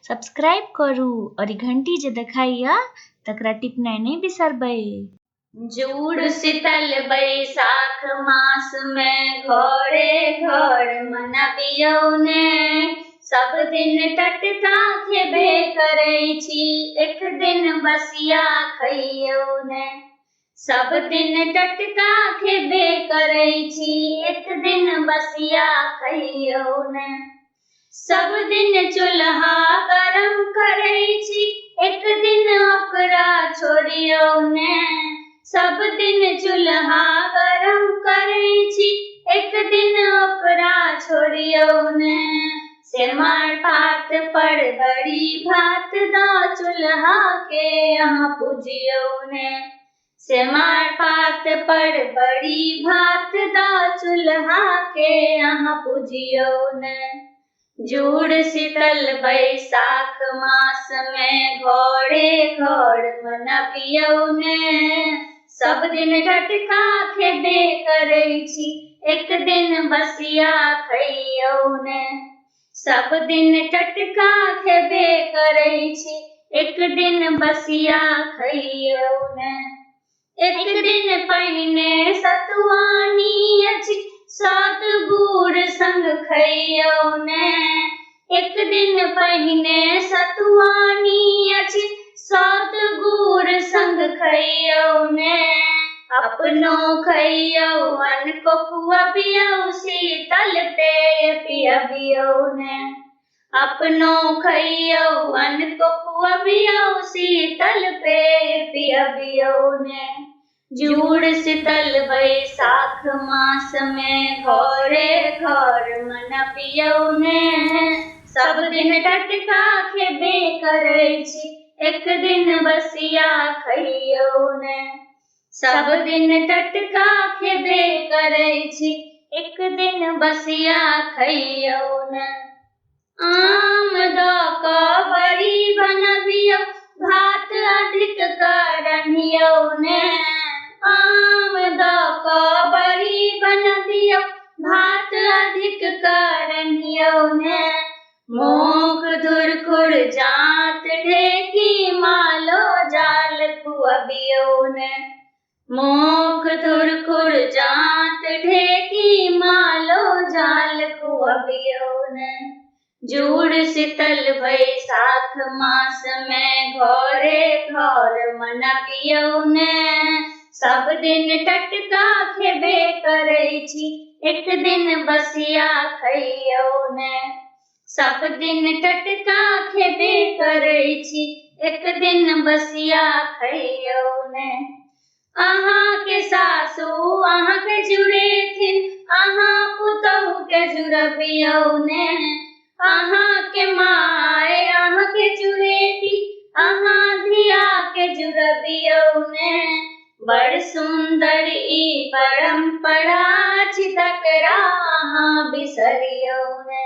Subscribe करू और घंटी जे देखाइया तकरा टिपनाइ नहीं बिसरबै। जुड़ शीतल बैसाख मास में घरे घर मनबियौने, सब दिन टटका खेबे करै छी, एक दिन बसिया खइयौने। सब दिन टटका खेबे करै छी, एक दिन बसिया खइयौने। सब दिन चूल्हा गरम करै छी, एक दिन ओकरा छोड़ियौने। सब दिन चूल्हा गरम करै छी, एक दिन ओकरा छोड़ियौने। सेमार पात पर बड़ी भात द चूल्हा के अहाँ पूजियौने। सेमार पात पर बड़ी भात द चूल्हा के अहाँ पूजियौने। जुड़ शीतल बैसाख मास में घरे घर मनबियौने, सब दिन टटका खेबे करै छी, एक दिन बसिया खइयौने। सब दिन टटका खेबे करै छी, एक दिन बसिया खइयौने। एक दिन पहिने सतुआनी अछि, सात बूढ़ संग खइयौने। एक दिन पहिने सतुआनी अछि, सात बूढ़ संग खइयौने। अपनो खइयौ अनको खुअबियौ, शीतल पेय पियबियौने। अपनो खइयौ अनको खुअबियौ, शीतल पेय पियबियौने। जुड़ शीतल बैसाख मास में घरे घर मनबियौने, सब दिन टटका खेबे करै छी, एक दिन बसिया खइयौने। सब दिन टटका खेबे करै छी, एक दिन बसिया खइयौने। आम द क बड़ी बनबियौ, भात अधिक करनियौने। आम द क बड़ी बनबियौ, भात अधिक करनियौने। मोख धुरखुर जात ढेकी, मालो जाल खुअबियौने। मोख धुरखुर जात ढेकी, मालो जाल खुअबियौने। जुड़ शीतल बैसाख मास में घरे घर मनबियौने, सब दिन टटका खेबे करै छी, एक दिन बसिया खइयौने। सब दिन टटका खेबे करै छी, एक दिन बसिया खइयौने। अहाँ के सासु अहाँ के जुड़ेथिन, अहाँ पुतहु के जुड़बियौने। अहाँ के माय अहाँ के जुड़ेती, अहाँ धिया के जुड़बियौने। बड़ सुंदर ई परंपरा अछि, तकरा अहाँ बिसरियौने।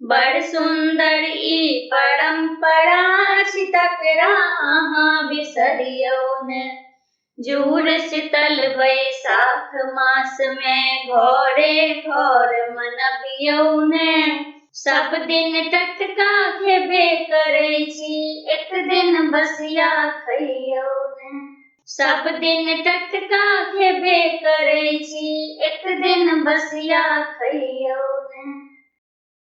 बड़ सुंदर ई परंपरा अछि, तकरा अहाँ बिसरियौने। जुड़ शीतल बैसाख मास में घरे घर मनबियौने, सब दिन टटका खेबे करै छी, एक दिन बसिया खइयौने। सब दिन टटका खेबे करै छी, एक दिन बसिया खइयौने।